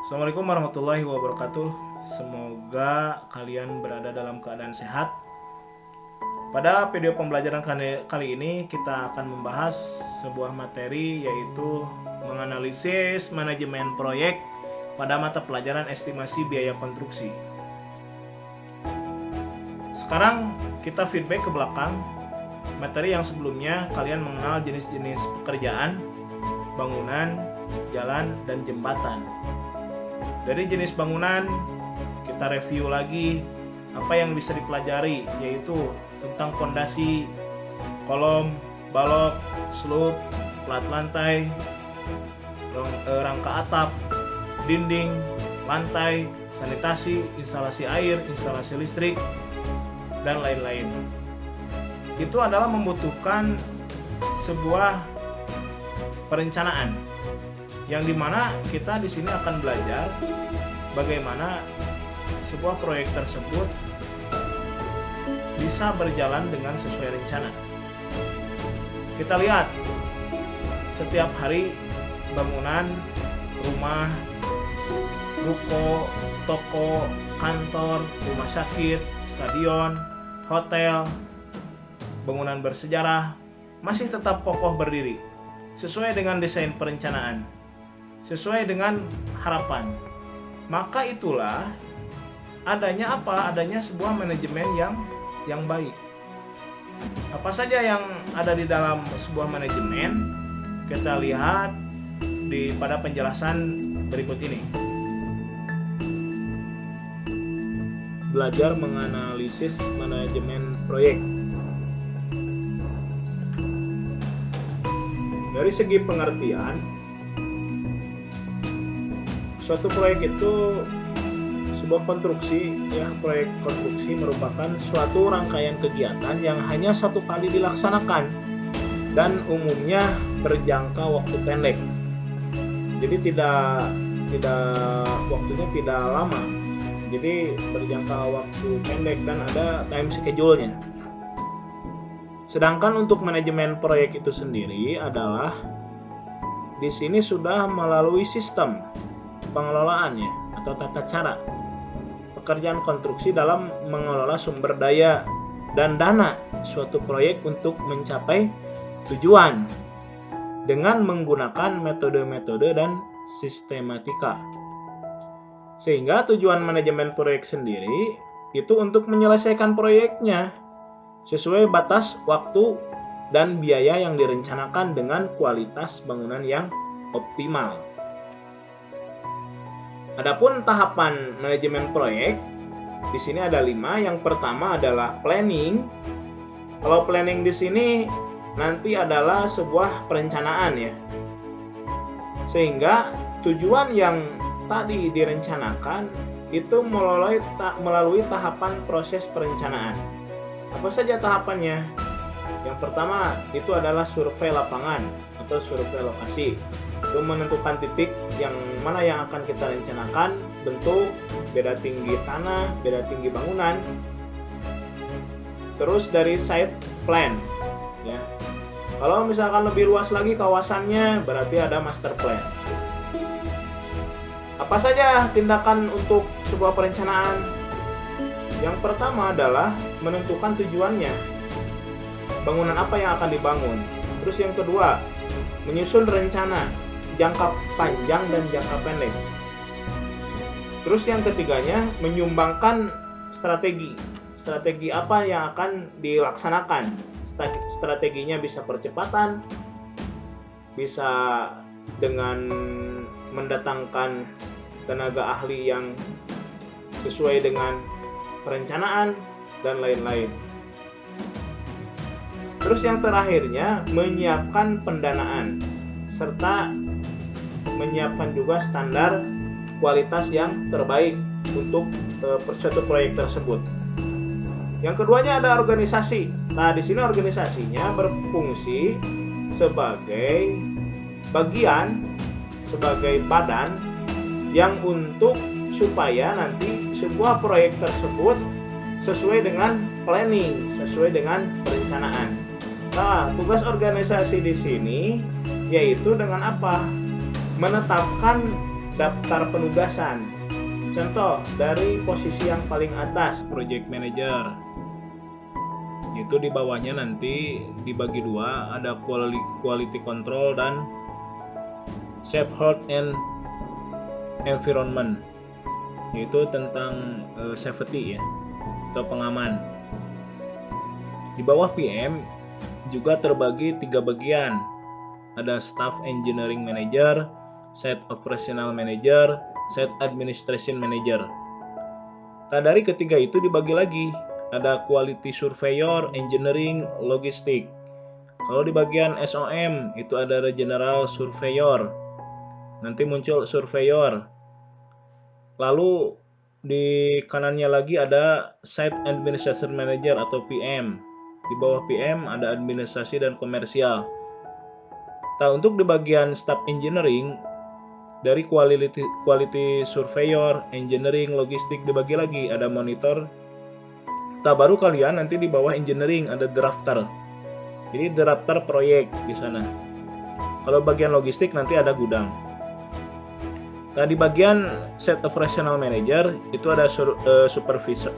Assalamualaikum warahmatullahi wabarakatuh. Semoga kalian berada dalam keadaan sehat. Pada video pembelajaran kali ini kita akan membahas sebuah materi, yaitu menganalisis manajemen proyek pada mata pelajaran estimasi biaya konstruksi. Sekarang kita feedback ke belakang. Materi yang sebelumnya kalian mengenal jenis-jenis pekerjaan, bangunan, jalan, dan jembatan. Dari jenis bangunan, kita review lagi apa yang bisa dipelajari, yaitu tentang fondasi, kolom, balok, sloop, plat lantai, rangka atap, dinding, lantai, sanitasi, instalasi air, instalasi listrik, dan lain-lain. Itu adalah membutuhkan sebuah perencanaan, yang dimana kita di sini akan belajar bagaimana sebuah proyek tersebut bisa berjalan dengan sesuai rencana. Kita lihat setiap hari bangunan, rumah, ruko, toko, kantor, rumah sakit, stadion, hotel, bangunan bersejarah masih tetap kokoh berdiri sesuai dengan desain perencanaan, sesuai dengan harapan. Maka itulah adanya apa? Adanya sebuah manajemen yang baik. Apa saja yang ada di dalam sebuah manajemen? Kita lihat pada penjelasan berikut ini. Belajar menganalisis manajemen proyek. Dari segi pengertian, suatu proyek itu sebuah konstruksi, proyek konstruksi merupakan suatu rangkaian kegiatan yang hanya satu kali dilaksanakan dan umumnya berjangka waktu pendek. Jadi tidak waktunya tidak lama. Jadi berjangka waktu pendek dan ada time schedule-nya. Sedangkan untuk manajemen proyek itu sendiri adalah di sini sudah melalui sistem pengelolaannya atau tata cara pekerjaan konstruksi dalam mengelola sumber daya dan dana suatu proyek untuk mencapai tujuan dengan menggunakan metode-metode dan sistematika. Sehingga tujuan manajemen proyek sendiri itu untuk menyelesaikan proyeknya sesuai batas waktu dan biaya yang direncanakan dengan kualitas bangunan yang optimal. Adapun tahapan manajemen proyek di sini ada 5. Yang pertama adalah planning. Kalau planning di sini nanti adalah sebuah perencanaan ya. Sehingga tujuan yang tadi direncanakan itu melalui tahapan proses perencanaan. Apa saja tahapannya? Yang pertama itu adalah survei lapangan atau survei lokasi. Itu menentukan titik yang mana yang akan kita rencanakan, bentuk, beda tinggi tanah, beda tinggi bangunan. Terus dari site plan, ya. Kalau misalkan lebih luas lagi kawasannya, berarti ada master plan. Apa saja tindakan untuk sebuah perencanaan? Yang pertama adalah menentukan tujuannya. Bangunan apa yang akan dibangun. Terus yang kedua, menyusun rencana jangka panjang dan jangka pendek. Terus yang ketiganya, menyumbangkan strategi. Strategi apa yang akan dilaksanakan. Strateginya bisa percepatan, bisa dengan mendatangkan tenaga ahli yang sesuai dengan perencanaan, dan lain-lain. Terus yang terakhirnya, menyiapkan pendanaan serta menyiapkan juga standar kualitas yang terbaik untuk suatu proyek tersebut. Yang keduanya ada organisasi. Nah, di sini organisasinya berfungsi sebagai bagian, sebagai badan yang untuk supaya nanti sebuah proyek tersebut sesuai dengan planning, sesuai dengan perencanaan. Nah, tugas organisasi di sini yaitu dengan apa? Menetapkan daftar penugasan. Contoh dari posisi yang paling atas, project manager. Itu di bawahnya nanti dibagi dua, ada quality control dan safe health and environment. Itu tentang safety ya, atau pengaman. Di bawah PM juga terbagi 3 bagian. Ada staff engineering manager, site operational manager, site administration manager. Nah, dari ketiga itu dibagi lagi. Ada quality surveyor, engineering, logistik. Kalau di bagian SOM itu ada general surveyor. Nanti muncul surveyor. Lalu di kanannya lagi ada site administration manager atau PM. Di bawah PM ada administrasi dan komersial. Nah, untuk di bagian staff engineering dari quality surveyor, engineering, logistik dibagi lagi, ada monitor. Nah, baru kalian nanti di bawah engineering ada drafter. Jadi drafter proyek di sana. Kalau bagian logistik nanti ada gudang. Nah, di bagian set operational manager itu ada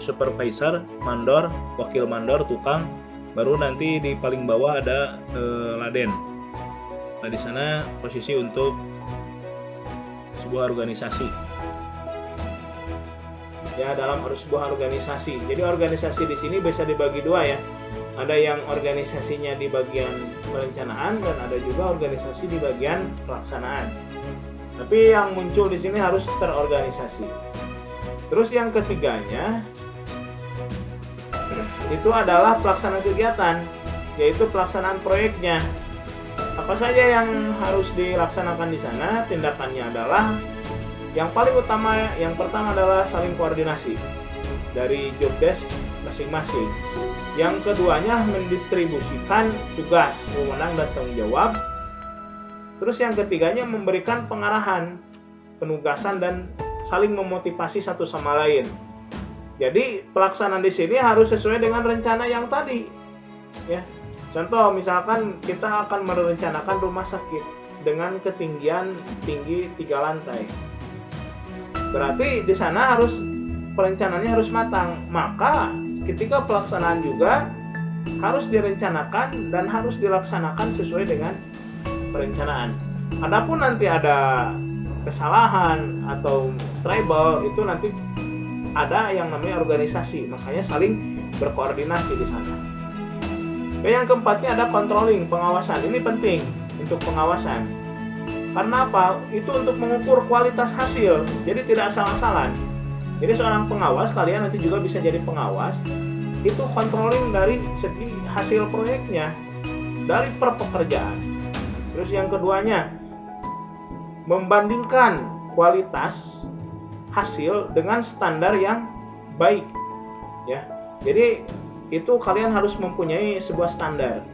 supervisor, mandor, wakil mandor, tukang. Baru nanti di paling bawah ada laden. Nah, di sana posisi untuk sebuah organisasi. Ya, dalam sebuah organisasi. Jadi organisasi di sini bisa dibagi dua ya. Ada yang organisasinya di bagian perencanaan dan ada juga organisasi di bagian pelaksanaan. Tapi yang muncul di sini harus terorganisasi. Terus yang ketiganya itu adalah pelaksanaan kegiatan, yaitu pelaksanaan proyeknya. Apa saja yang harus dilaksanakan di sana? Tindakannya adalah yang paling utama, yang pertama adalah saling koordinasi dari job desk masing-masing. Yang keduanya mendistribusikan tugas, wewenang dan tanggung jawab. Terus yang ketiganya memberikan pengarahan, penugasan dan saling memotivasi satu sama lain. Jadi pelaksanaan di sini harus sesuai dengan rencana yang tadi, ya. Contoh misalkan kita akan merencanakan rumah sakit dengan ketinggian tinggi 3 lantai. Berarti di sana harus perencanaannya harus matang. Maka ketika pelaksanaan juga harus direncanakan dan harus dilaksanakan sesuai dengan perencanaan. Adapun nanti ada kesalahan atau trouble, itu nanti ada yang namanya organisasi, makanya saling berkoordinasi di sana. Yang keempatnya ada controlling, pengawasan. Ini penting untuk pengawasan. Karena apa? Itu untuk mengukur kualitas hasil. Jadi tidak asal-asalan. Jadi seorang pengawas, kalian nanti juga bisa jadi pengawas. Itu controlling dari segi hasil proyeknya, dari per pekerjaan. Terus yang keduanya, membandingkan kualitas hasil dengan standar yang baik. Ya. Jadi itu kalian harus mempunyai sebuah standar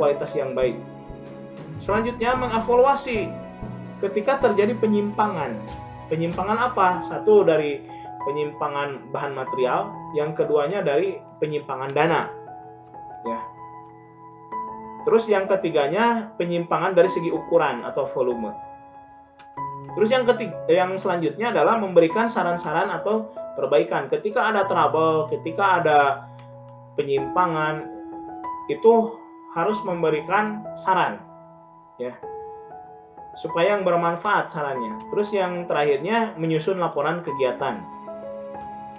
kualitas yang baik. Selanjutnya mengevaluasi ketika terjadi penyimpangan. Penyimpangan apa? Satu dari penyimpangan bahan material, yang keduanya dari penyimpangan dana. Ya. Terus yang ketiganya penyimpangan dari segi ukuran atau volume. Terus yang selanjutnya adalah memberikan saran-saran atau perbaikan. Ketika ada trouble, ketika ada penyimpangan, itu harus memberikan saran, ya, supaya yang bermanfaat sarannya. Terus yang terakhirnya menyusun laporan kegiatan.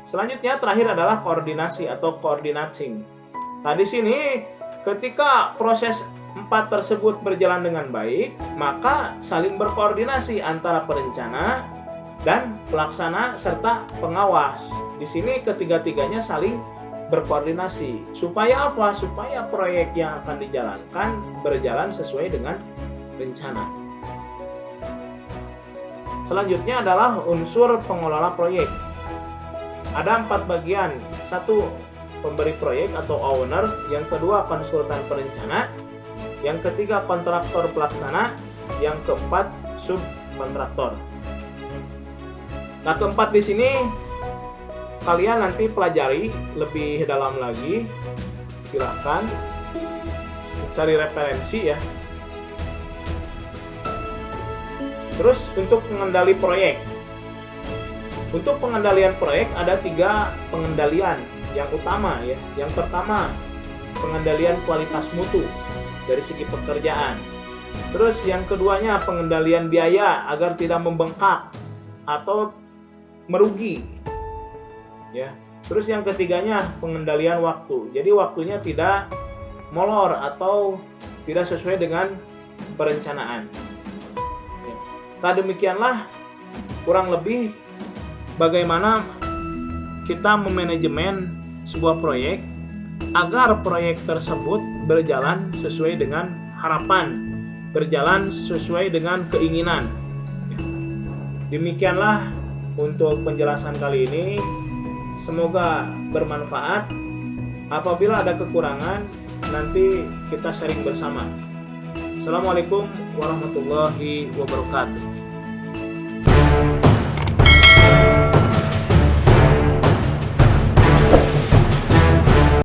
Selanjutnya terakhir adalah koordinasi atau coordinating. Nah, di sini ketika proses 4 tersebut berjalan dengan baik, maka saling berkoordinasi antara perencana dan pelaksana serta pengawas. Di sini ketiga-tiganya saling berkoordinasi. Supaya apa? Supaya proyek yang akan dijalankan berjalan sesuai dengan rencana. Selanjutnya adalah unsur pengelola proyek. Ada 4 bagian. 1, pemberi proyek atau owner. Yang kedua, konsultan perencana. Yang ketiga, kontraktor pelaksana. Yang keempat, subkontraktor. Nah, keempat di sini kalian nanti pelajari lebih dalam lagi. Silahkan cari referensi ya. Terus untuk pengendali proyek. Untuk pengendalian proyek ada 3 pengendalian yang utama ya. Yang pertama, pengendalian kualitas mutu dari segi pekerjaan. Terus yang keduanya, pengendalian biaya agar tidak membengkak atau merugi. Ya. Terus yang ketiganya, pengendalian waktu. Jadi waktunya tidak molor atau tidak sesuai dengan perencanaan. Ya. Nah, demikianlah kurang lebih bagaimana kita memanajemen sebuah proyek agar proyek tersebut berjalan sesuai dengan harapan, berjalan sesuai dengan keinginan. Demikianlah untuk penjelasan kali ini. Semoga bermanfaat. Apabila ada kekurangan, nanti kita sharing bersama. Assalamualaikum warahmatullahi wabarakatuh.